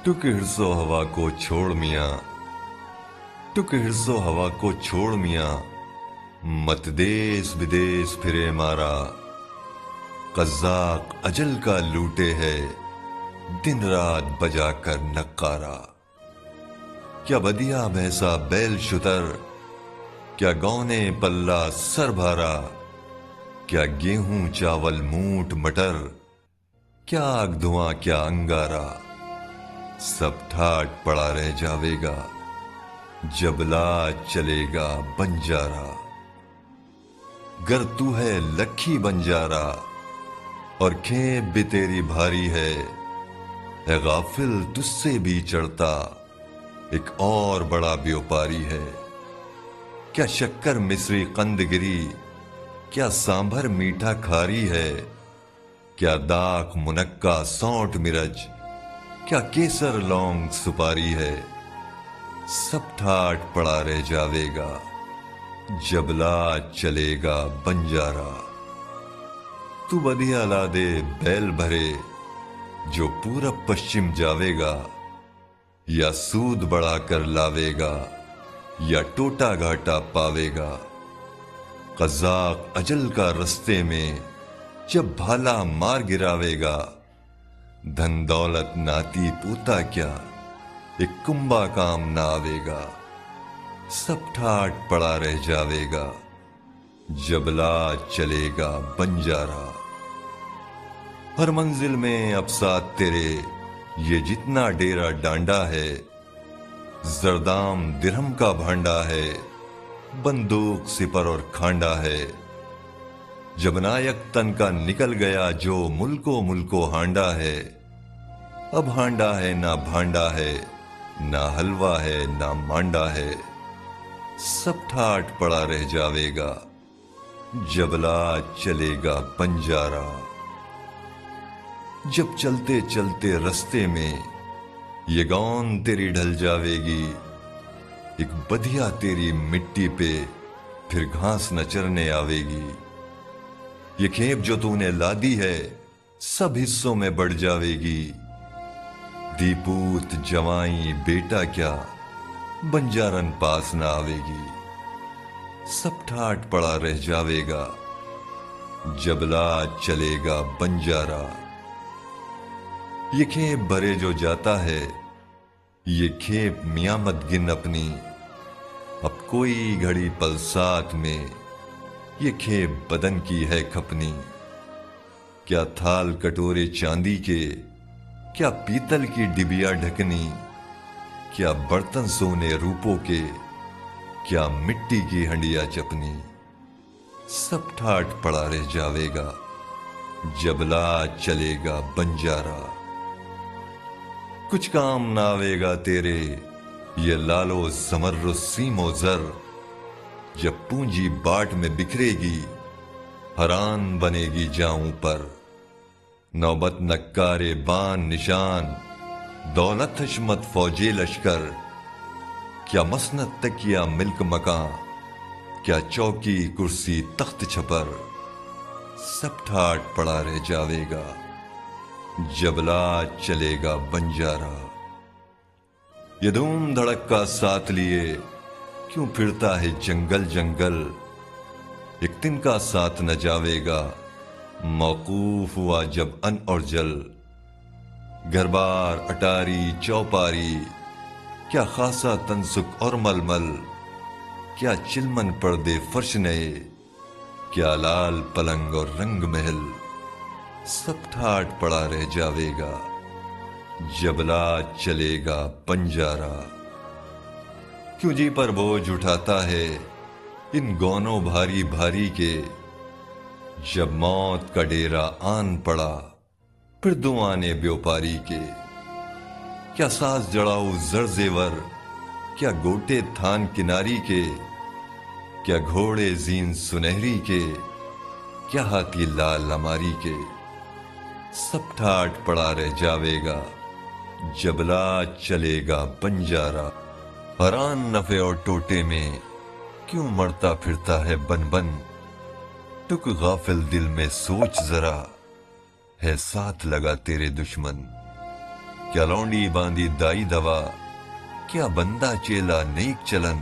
टुक हिर्सो हवा को छोड़ मियाँ, टुक हिर्सो हवा को छोड़ मियाँ, मत देश विदेश फिरे मारा। कज़्ज़ाक़ अजल का लूटे है दिन रात बजाकर नक्कारा। क्या बदिया भैंसा बैल शुतर, क्या गौने पल्ला सर भारा। क्या गेहूं चावल मूठ मटर, क्या आग धुआं क्या अंगारा। सब ठाट पड़ा रह जावेगा जब लाज चलेगा बंजारा। गर तू है लक्खी बंजारा और खेप भी तेरी भारी है गाफिल तुझसे भी चढ़ता एक और बड़ा व्यापारी है। क्या शक्कर मिश्री कंदगिरी, क्या सांभर मीठा खारी है। क्या दाख मुनक्का सौंठ मिर्च, क्या केसर लौंग सुपारी है। सब ठाट पड़ा रह जावेगा जब लाज चलेगा बंजारा। तू बदिया ला दे बैल भरे जो पूरब पश्चिम जावेगा, या सूद बढ़ा कर लावेगा या टोटा घाटा पावेगा। कज़्ज़ाक़ अजल का रस्ते में जब भाला मार गिरावेगा, धन दौलत नाती पोता क्या एक कुंभा काम ना आवेगा। सब ठाट पड़ा रह जावेगा जब लाज चलेगा बंजारा। हर मंजिल में अब साथ तेरे ये जितना डेरा डांडा है, जरदाम दिरहम का भांडा है, बंदूक सिपर और खांडा है। जब नायक तन का निकल गया जो मुल्को हांडा है, अब हांडा है ना भांडा है, ना हलवा है ना मांडा है। सब ठाट पड़ा रह जावेगा जब लाज चलेगा बंजारा। जब चलते चलते रस्ते में ये गौन तेरी ढल जावेगी, एक बधिया तेरी मिट्टी पे फिर घास न चरने आवेगी। ये खेप जो तूने लादी है सब हिस्सों में बढ़ जावेगी। दीपूत जवाई बेटा क्या बंजारन पास न आवेगी। सब ठाट पड़ा रह जावेगा जब लाज चलेगा बंजारा। ये खेप भरे जो जाता है, ये खेप मियां मत गिन अपनी। अब कोई घड़ी पल साथ में ये खेप बदन की है खपनी। क्या थाल कटोरे चांदी के, क्या पीतल की डिबिया ढकनी। क्या बर्तन सोने रूपों के, क्या मिट्टी की हंडिया चपनी। सब ठाट पड़ा रह जावेगा जब लाज चलेगा बंजारा। कुछ काम ना आवेगा तेरे ये लालो ज़मर्रुस सीमो ज़र। जब पूंजी बाट में बिखरेगी हरान बनेगी जाऊं पर। नौबत नक्कारे बान निशान, दौलत हशमत फौजे लश्कर। क्या मसनत तकिया मिल्क मकां, क्या चौकी कुर्सी तख्त छपर। सब ठाट पड़ा रह जावेगा जब लाज चलेगा बंजारा। ये धूम धड़क का साथ लिए क्यों फिरता है जंगल जंगल। एक दिन का साथ न जावेगा मौकूफ हुआ जब अन और जल। घर बार अटारी चौपारी, क्या खासा तनसुक और मलमल। क्या चिलमन पर्दे फर्श नए, क्या लाल पलंग और रंग महल। सब ठाट पड़ा रह जावेगा जब लाज चलेगा बंजारा। क्यों जी पर बोझ उठाता है इन गौनों भारी भारी के। जब मौत का डेरा आन पड़ा फिर दुआने व्यापारी के। क्या सास जड़ाऊ जर जेवर, क्या गोटे थान किनारी के। क्या घोड़े जीन सुनहरी के, क्या हाथी लाल हमारी के। सब ठाट पड़ा रह जावेगा जब लाज चलेगा बंजारा। हरान नफे और टोटे में क्यों मरता फिरता है बन बन। टुक गाफिल दिल में सोच जरा, है साथ लगा तेरे दुश्मन। کیا لونڈی باندھی دائی دوا، کیا بندہ چیلا نیک چلن،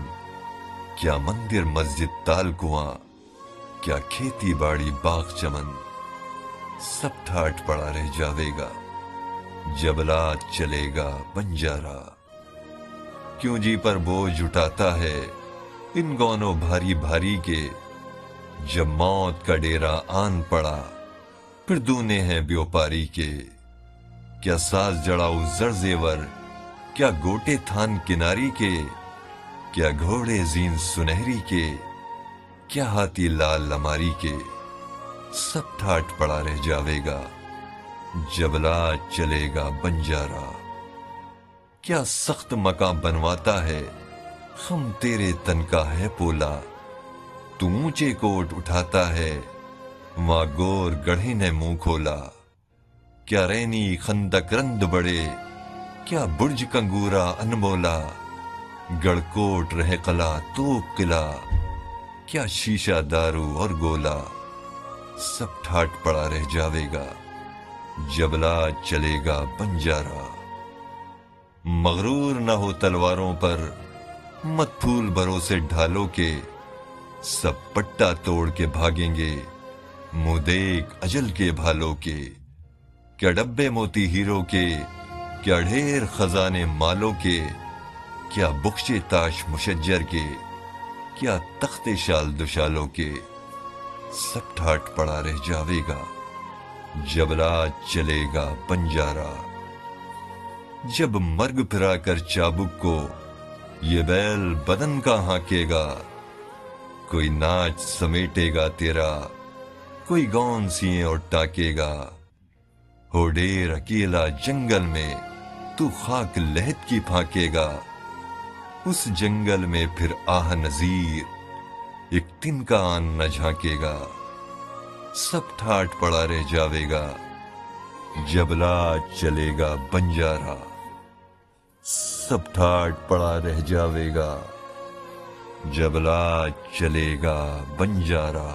کیا مندر مسجد تال کنواں، کیا کھیتی باڑی باغ چمن، سب ٹھاٹ پڑا رہ جاوے گا، جبلات چلے گا بنجارا۔ کیوں جی پر بوجھ اٹھاتا ہے ان گونوں بھاری بھاری کے، جب موت کا ڈیرا آن پڑا پھر دونے ہیں بیوپاری کے۔ کیا ساز جڑاؤ زر زیور، کیا گوٹے تھان کناری کے، کیا گھوڑے زین سنہری کے، کیا ہاتھی لال لماری کے، سب ٹھاٹ پڑا رہ جاوے گا، جبلات چلے گا بنجارا۔ کیا سخت مکان بنواتا ہے خم تیرے تن کا ہے پولا، تو اونچے کوٹ اٹھاتا ہے وہاں گور گڑھے نے منہ کھولا۔ کیا رینی خندق رند بڑے، کیا برج کنگورا انمولا، گڑھ کوٹ رہ قلعہ توپ قلعہ، کیا شیشہ دارو اور گولا، سب ٹھاٹ پڑا رہ جاوے گا، جبلات چلے گا بنجارا۔ مغرور نہ ہو تلواروں پر، مت پھول بھروسے ڈھالوں کے، سب پٹا توڑ کے بھاگیں گے منہ دیکھ اجل کے بھالوں کے۔ کیا ڈبے موتی ہیرو کے، کیا ڈھیر خزانے مالوں کے، کیا بخشے تاش مشجر کے، کیا تخت شال دوشالوں کے، سب ٹھاٹ پڑا رہ جاوے گا، جبلات چلے گا بنجارا۔ جب مرگ پھرا کر چابک کو یہ بیل بدن کا ہانکے گا، کوئی ناچ سمیٹے گا تیرا، کوئی گون سییں اور ٹاکے گا۔ ہو ڈیر اکیلا جنگل میں تو خاک لہد کی پھانکے گا، اس جنگل میں پھر آہ نذیر ایک تن کا آن نہ جھانکے گا، سب ٹھاٹ پڑا رہ جاوے گا، جبلات چلے گا بنجارا۔ سب ٹھاٹ پڑا رہ جاوے گا، جبلات چلے گا بنجارا۔